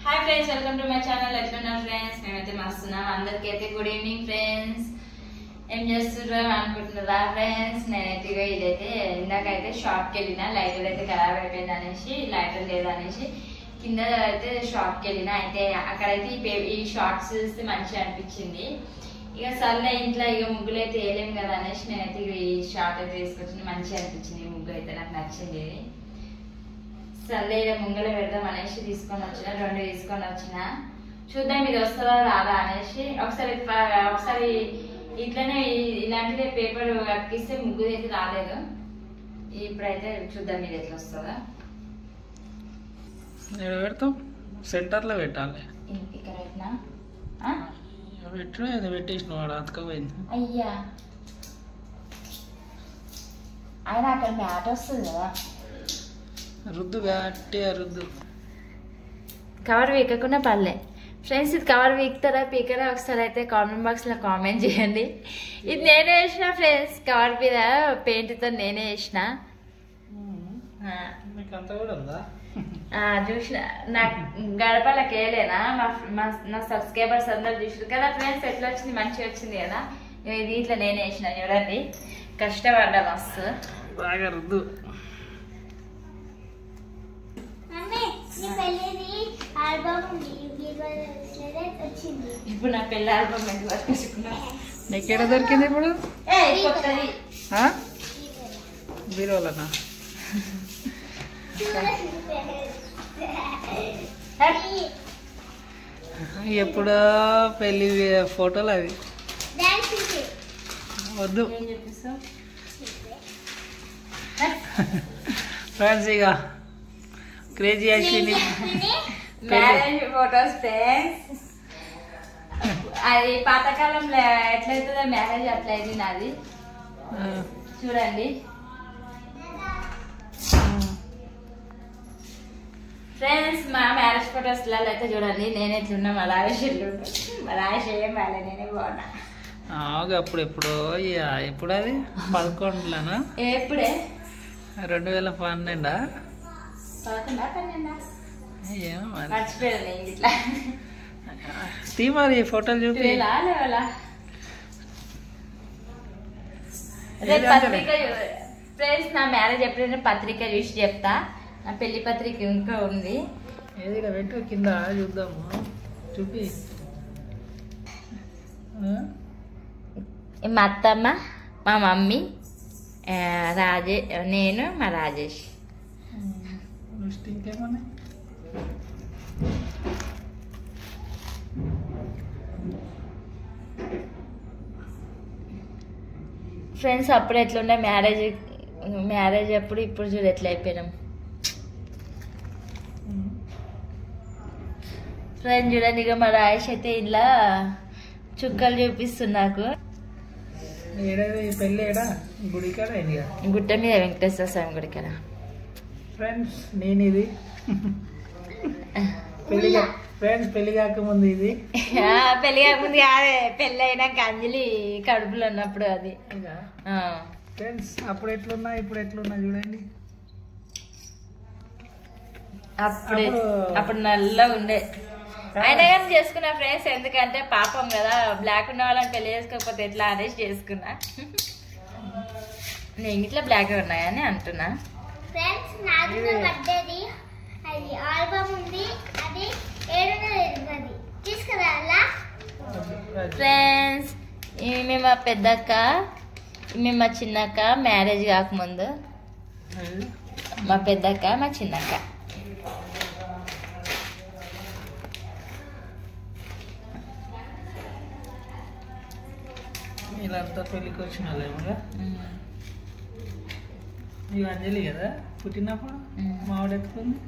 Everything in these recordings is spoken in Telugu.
Hi friends, welcome to my channel. ఎట్లున్నారు ఫ్రెండ్స్? మేమైతే మస్తున్నాం. అందరికీ అయితే గుడ్ ఈవినింగ్ ఫ్రెండ్స్. ఏం చేస్తున్నారు అనుకుంటున్నారా ఫ్రెండ్స్? నేనైతే ఇదైతే ఇందాకైతే షాప్కి వెళ్ళిన, లైటర్ అయితే ఖరాబ్ అయిపోయింది అనేసి, లైటర్ లేదనేసి కింద అయితే షాప్కి వెళ్ళిన. అయితే అక్కడైతే ఈ షార్ట్స్ చూస్తే మంచిగా అనిపించింది. ఇక సర్లే ఇంట్లో ఇక ముగ్గులు అయితే వేయలేము కదా అనేసి నేనైతే ఈ షార్ట్ అయితే వేసుకొచ్చింది. మంచిగా అనిపించింది ఈ ముగ్గు అయితే, నాకు నచ్చింది ఇది. సర్లే ఇక ముంగల పెడదాం అనేసి తీసుకొని వచ్చిన, 2 తీసుకొని వచ్చిన. చూద్దాం ఇది వస్తుందా రాదా అనేసి. ఒకసారి ఇట్లనే ఇలాంటిదే పేపర్ అతికిస్తే ముగ్గు అయితే రాలేదు. ఇప్పుడైతే చూద్దాం ఇది ఎట్లా వస్తుందా. పెడతాం సెంటర్లో పెట్టాలి. ఇక్కడ పెట్టినా పెట్టిన పెట్టేసిన వాడు అతకపోయింది. అయ్యా ఆయన అక్కడ మ్యాట్ వస్తుంది కదా, రుద్దు గట్టిగా రుద్దు. కవర్ వీకకుండా పర్లే ఫ్రెండ్స్. ఇది కవర్ వీక్తారా పీకరా ఒకసారి అయితే కామెంట్ బాక్స్ లో కామెంట్ చేయండి. ఇది నేనే వేసిన ఫ్రెండ్స్, కవర్ మీద పెయింట్ తో నేనే వేసిన. చూసిన నా గడపలకి వేయలేనా, నా సబ్స్క్రైబర్స్ అందరు చూసారు కదా ఫ్రెండ్స్. ఎట్లా వచ్చింది? మంచిగా వచ్చింది కదా. దీంట్లో నేనే వేసిన, చూడండి కష్టపడ్డా మస్తు. బాగా రుద్దు. ఇప్పుడు నా పెళ్లి ఆల్బమ్ నీకేడ దొరికింది ఇప్పుడు? బీరోలనా? ఎప్పుడో పెళ్లి ఫోటోలు అవి వద్దు ఫ్రెండ్స్. ఇక crazy Ashwini marriage photos friends. అది పాతకాలంలో ఎట్లయితుందో మ్యారేజ్ అట్లయింది నాది. చూడండి ఫ్రెండ్స్, మా మ్యారేజ్ ఫోటోస్ అయితే చూడండి నేను ఎట్లున్నా, మా రాయేష్ ఎట్లుంటా. మా రాయేష్ ఏం బాగాలే, నేనే బాగున్నా. అప్పుడు ఎప్పుడో ఎప్పుడు అది 11లోనా? ఎప్పుడే 2012 ఏమో మరి మర్చిపోయాను ఇట్లా. మరి ఫోటోలు చూపి. పత్రిక ఫ్రెండ్స్, నా మ్యారేజ్ ఎప్పుడైనా పత్రిక చూసి చెప్తా. నా పెళ్లి పత్రిక ఇంకా ఉంది. ఏది పెట్టు కింద చూద్దాము, చూపి. మా అత్తమ్మ, మా మమ్మీ, నేను, మా రాజేష్. ఇంకేమన్నా ఫ్రెండ్స్ అప్పుడు ఎట్లుండే మ్యారేజ్ అప్పుడు, ఇప్పుడు చూడు ఎట్లా అయిపోయినాం ఫ్రెండ్స్. చూడండి ఇక మా రాయేష్ అయితే ఇలా చుక్కలు చూపిస్తుంది నాకు. పెళ్ళి గుడి కాడ గుట్ట మీద వెంకటేశ్వర స్వామి గుడి కాడ. ఫ్రెండ్స్ నేను ఇది పెళ్లి కాకముందు ఇది పెళ్లి కాకముందు కాదే, పెళ్లి అయినాక అంజలి కడుపులో ఉన్నప్పుడు అది. ఫ్రెండ్స్ అప్పుడు ఎట్లున్నా ఇప్పుడు ఎట్లున్నా చూడండి. అప్పుడు నల్లగా ఉండే. అయినా కానీ చేసుకున్నా ఫ్రెండ్స్, ఎందుకంటే పాపం కదా, బ్లాక్ ఉన్న వాళ్ళని పెళ్లి చేసుకోకపోతే ఎట్లా అనేసి చేసుకున్నా. నేను ఇట్లా బ్లాక్ ఉన్నాయని అంటున్నా ఫ్రెండ్స్. నాకు బర్త్డేది అది ఆల్బమ్ ఉంది, అది 7 తీసుకురాలా ఫ్రెండ్స్. ఈమె మా పెద్దక్క, ఈమె మా చిన్నక్క. మ్యారేజ్ కాకముందు మా పెద్దక్క, మా చిన్నక్క. వీళ్ళంతా పెళ్ళికి వచ్చిన వాళ్ళేమో. ఇవి అంజలి కదా పుట్టినప్పుడు మావిడెత్తుకుంది,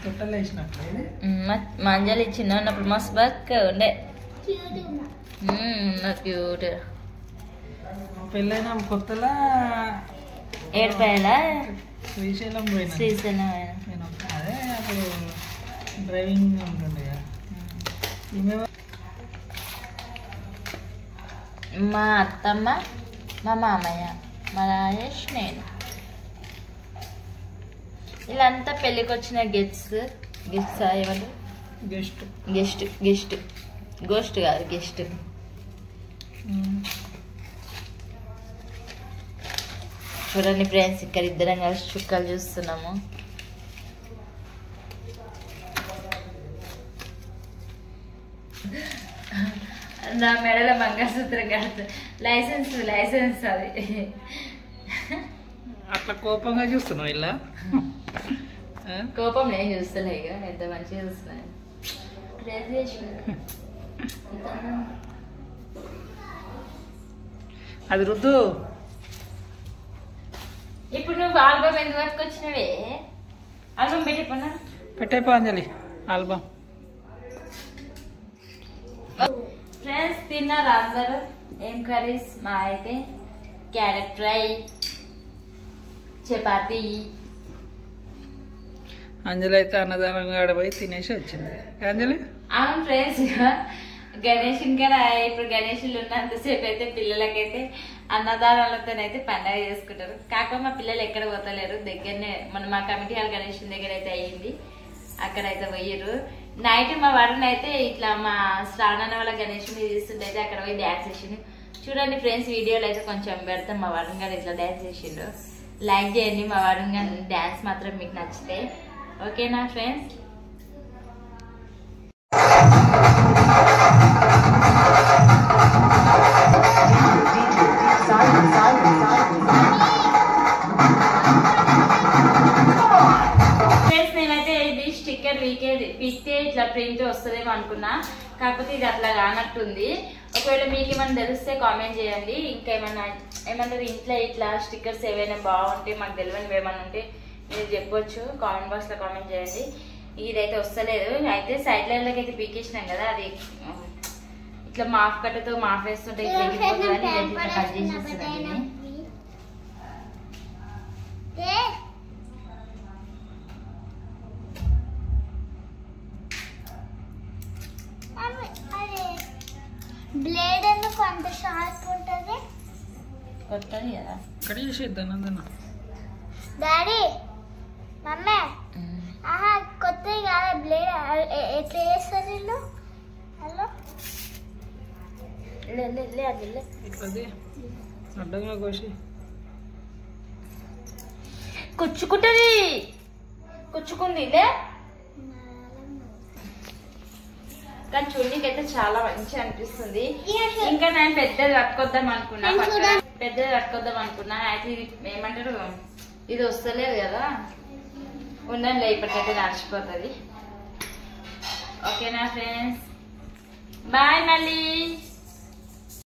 తొట్టలు వేసినప్పుడు. మా అంజలి చిన్న ఉన్నప్పుడు మస్తు బక్క ఉండే, క్యూట్. పెళ్ళైన కొత్తలా ఏడుపాయలా శ్రీశైలం పోయినా. శ్రీశైలం అదే అప్పుడు డ్రైవింగ్ ఉంటుండే కదా. మా అత్తమ్మ, మా మామయ్య, మా రాజేష్, నేను. వీళ్ళంతా పెళ్ళికి వచ్చిన గెట్స్. గెస్ట్ ఏమంటారు? గెస్ట్. గెస్ట్ గెస్ట్ గోస్ట్ కాదు గెస్ట్. చూడండి ఫ్రెండ్స్, ఇక్కడ ఇద్దరం కలిసి చుక్కలు చూస్తున్నాము. నా మెడలో మంగళసూత్రం కాదు, లైసెన్స్ అది. అట్లా కోపంగా చూస్తున్నావు ఇలా? కోపం నేను చూస్తలే, ఇక ఎంత మంచిగా చూస్తున్నాను. అది రుద్దు. ఇప్పుడు నువ్వు ఆల్బమ్ ఎందుకు పట్టుకొచ్చినవే? ఆల్బమ్ పెట్టిపోనా? పెట్టైపో అంజలి ఆల్బమ్. ఫ్రెండ్స్ తిన్నారా అందరు? ఏం కర్రీస్? మా అయితే క్యారెట్ ఫ్రై, చపాతీ. అంజలి అయితే అన్నదానంగా ఆడపోయి తినేసి వచ్చింది. అంజలి అవును ఫ్రెండ్స్, గణేష్ ఇంకా ఇప్పుడు గణేషులు ఉన్నంతసేపు అయితే పిల్లలకైతే అన్నదానాలతోనైతే పండగ చేసుకుంటారు. కాకపోతే మా పిల్లలు ఎక్కడ పోతలేరు, దగ్గరనే మా కమిటీ హాల్ గణేష్ దగ్గర అయితే అయ్యింది, అక్కడైతే పోయారు. నైట్ మా వాడిని అయితే ఇట్లా మా శ్రావణ వాళ్ళ గణేషుని తీస్తుంటే అయితే అక్కడ పోయి డ్యాన్స్ చేసిండు. చూడండి ఫ్రెండ్స్, వీడియోలో అయితే కొంచెం పెడతాం మా వాడిని గారు ఇట్లా డ్యాన్స్ చేసిండు. లైక్ చేయండి మా వాడిని గారు డ్యాన్స్ మాత్రం మీకు నచ్చితే. ఓకేనా ఫ్రెండ్స్? ఫ్రెండ్స్ నేనైతే ఇది స్టిక్కర్ పిస్తే ఇట్లా ప్రింట్ వస్తుందేమో అనుకున్నా, కాకపోతే ఇది అట్లా కానట్టుంది. ఒకవేళ మీకు ఏమైనా తెలిస్తే కామెంట్ చేయండి. ఇంకా ఏమన్నారు ఇంట్లో ఇట్లా స్టిక్కర్స్ ఏవైనా బాగుంటే మాకు తెలియనివి ఏమైనా ఉంటే మీరు చెప్పొచ్చు, కామెంట్ బాక్స్ లో కామెంట్ చేయండి. ఇదైతే వస్తలేదు. అయితే సైడ్ లైన్లకి అయితే పీకేసినాం కదా, అది ఇట్లా మాఫ్ కట్టతో మాఫ్ వేస్తుంటే ఇట్లా కట్ చేసేస్తున్నాను. బ్లేడ్ ఎందుకు అంత షార్ప్ ఉంటుంది? కొత్తది కదా, ఇక్కడ చేసేద్దాం. డాడీ మమ్మీ, ఆహా కొత్తది కాదా బ్లేడ్? ఎట్లా చేస్తారు వీళ్ళు? హలో ఇట్లది అడ్డంగా కోసి కుచ్చుకుంది లే. కానీ చూడనీకైతే చాలా మంచిగా అనిపిస్తుంది. ఇంకా నేను పెద్దది పట్టుకొద్దాం అనుకున్నా, అయితే ఇది ఏమంటారు, ఇది వస్తలేదు కదా, ఉండండి ఇప్పటికైతే నడిచిపోతుంది. ఓకేనా ఫ్రెండ్స్? బాయ్ మళ్ళీ.